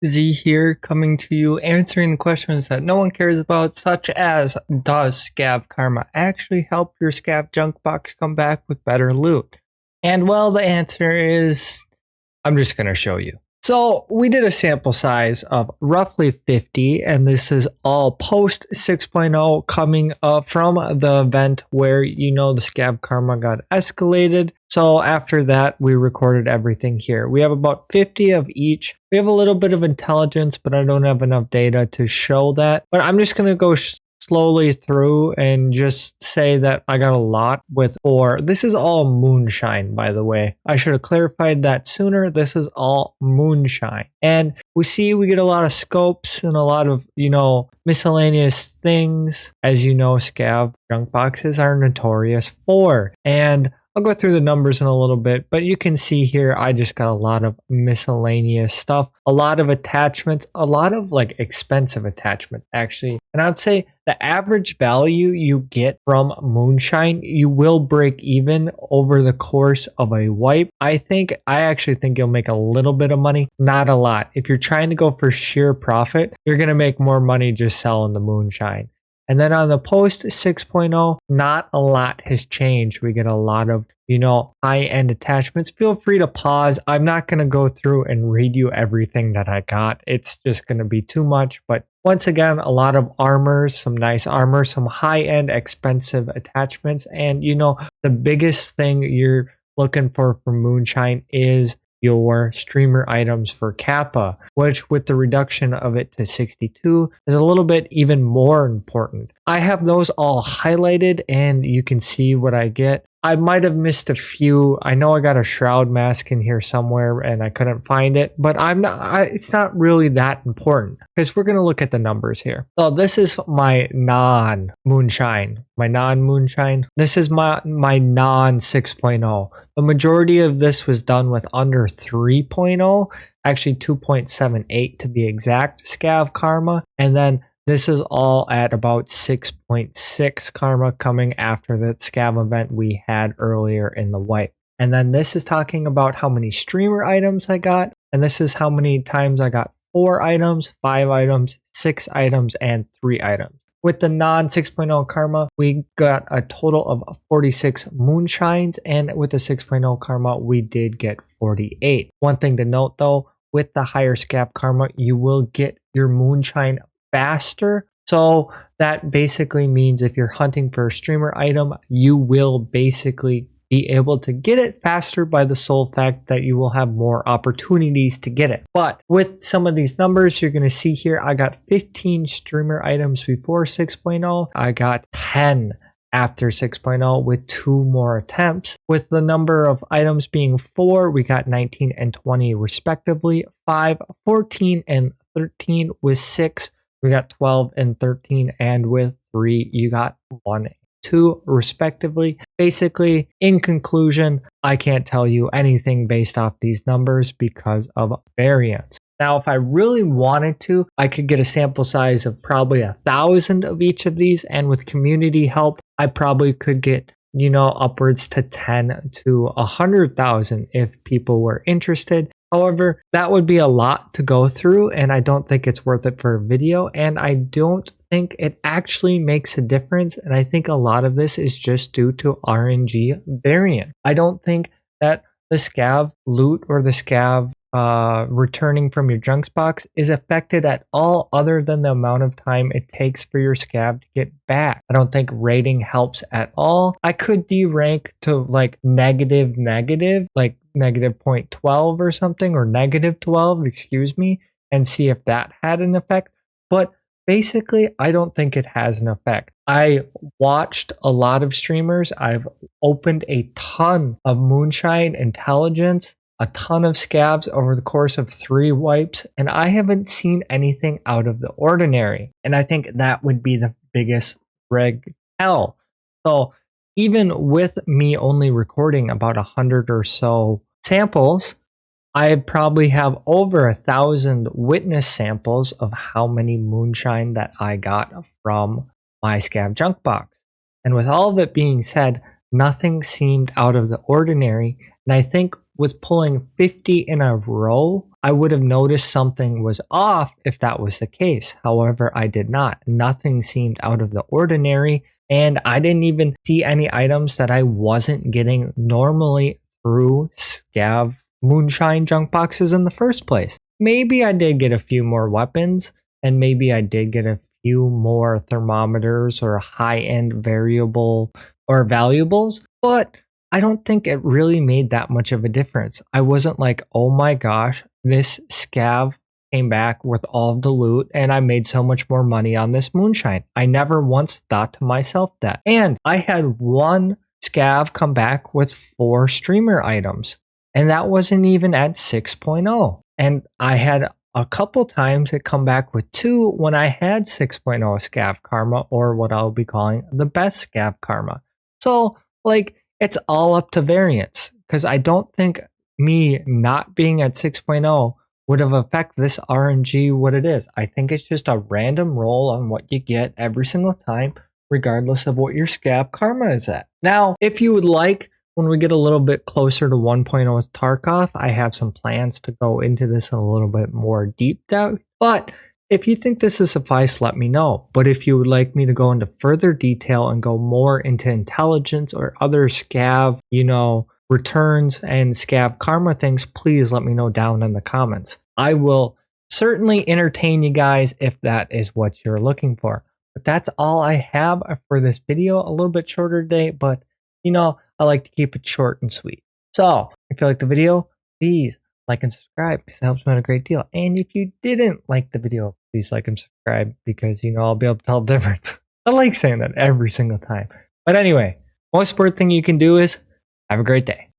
Z here, coming to you answering questions that no one cares about, such as, does Scav Karma actually help your Scav Junk Box come back with better loot? And well, the answer is, I'm just going to show you. So we did a sample size of roughly 50, and this is all post 6.0 coming up from the event where, the Scav Karma got escalated. So after that, we recorded everything here. We have about 50 of each. We have a little bit of intelligence, but I don't have enough data to show that. But I'm just going to go slowly through and just say that I got a lot with 4. This is all Moonshine, by the way. I should have clarified that sooner. This is all Moonshine. And we get a lot of scopes and a lot of, miscellaneous things. As you know, Scav Junk Boxes are notorious for. And I'll go through the numbers in a little bit, but you can see here, I just got a lot of miscellaneous stuff, a lot of attachments, a lot of expensive attachments actually. And I'd say the average value you get from Moonshine, you will break even over the course of a wipe. I actually think you'll make a little bit of money, not a lot. If you're trying to go for sheer profit, you're going to make more money just selling the Moonshine. And then on the post 6.0, not a lot has changed. We get a lot of, high-end attachments. Feel free to pause. I'm not going to go through and read you everything that I got. It's just going to be too much. But once again, a lot of armors, some nice armor, some high-end expensive attachments. And, the biggest thing you're looking for from Moonshine is your streamer items for Kappa, which with the reduction of it to 62 is a little bit even more important. I have those all highlighted and you can see what I get. I might have missed a few. I know I got a shroud mask in here somewhere and I couldn't find it, but it's not really that important because we're going to look at the numbers here. So this is my non-Moonshine. This is my non 6.0. The majority of this was done with under 3.0, actually 2.78 to be exact, Scav Karma. And then this is all at about 6.6 Karma coming after the Scav event we had earlier in the wipe. And then this is talking about how many streamer items I got. And this is how many times I got 4 items, 5 items, 6 items, and 3 items. With the non 6.0 Karma, we got a total of 46 Moonshines. And with the 6.0 Karma, we did get 48. One thing to note though, with the higher Scav Karma, you will get your Moonshine faster. So that basically means if you're hunting for a streamer item, you will basically be able to get it faster by the sole fact that you will have more opportunities to get it. But with some of these numbers, you're going to see here, I got 15 streamer items before 6.0. I got 10 after 6.0 with 2 more attempts. With the number of items being 4, we got 19 and 20 respectively. 5, 14, and 13 with 6. We got 12 and 13, and with 3, you got 1 and 2 respectively. Basically, in conclusion, I can't tell you anything based off these numbers because of variance. Now, if I really wanted to, I could get a sample size of probably 1,000 of each of these, and with community help, I probably could get upwards to 10 to 100,000 if people were interested. However, that would be a lot to go through, and I don't think it's worth it for a video, and I don't think it actually makes a difference, and I think a lot of this is just due to RNG variant. I don't think that the Scav loot or the Scav returning from your Junk Box is affected at all other than the amount of time it takes for your Scav to get back. I don't think rating helps at all. I could derank to negative, like negative 0.12 or something, or negative 12, excuse me, and see if that had an effect. But basically, I don't think it has an effect. I watched a lot of streamers. I've opened a ton of Moonshine intelligence, a ton of scavs over the course of 3 wipes, and I haven't seen anything out of the ordinary. And I think that would be the biggest red hell. So even with me only recording about 100 or so samples, I probably have over 1,000 witness samples of how many Moonshine that I got from my Scav Junk Box. And with all of it being said, nothing seemed out of the ordinary. And I think was pulling 50 in a row, I would have noticed something was off if that was the case. However, I did not. Nothing seemed out of the ordinary, and I didn't even see any items that I wasn't getting normally through Scav Moonshine junk boxes in the first place. Maybe I did get a few more weapons, and maybe I did get a few more thermometers or high-end variable or valuables, but I don't think it really made that much of a difference. I wasn't like, oh my gosh, this Scav came back with all of the loot and I made so much more money on this Moonshine. I never once thought to myself that. And I had one Scav come back with 4 streamer items, and that wasn't even at 6.0. And I had a couple times it come back with 2 when I had 6.0 Scav Karma, or what I'll be calling the best Scav Karma. So, like, it's all up to variance, because I don't think me not being at 6.0 would have affected this RNG what it is. I think it's just a random roll on what you get every single time, regardless of what your Scav Karma is at. Now, if you would like, when we get a little bit closer to 1.0 with Tarkov, I have some plans to go into this in a little bit more deep depth. But if you think this is suffice, let me know. But if you would like me to go into further detail and go more into intelligence or other Scav, returns and Scav Karma things, please let me know down in the comments. I will certainly entertain you guys if that is what you're looking for. But that's all I have for this video. A little bit shorter today, but I like to keep it short and sweet. So if you like the video, please like and subscribe, because it helps me out a great deal. And if you didn't like the video, please like and subscribe, because I'll be able to tell the difference. I like saying that every single time. But anyway, most important thing you can do is have a great day.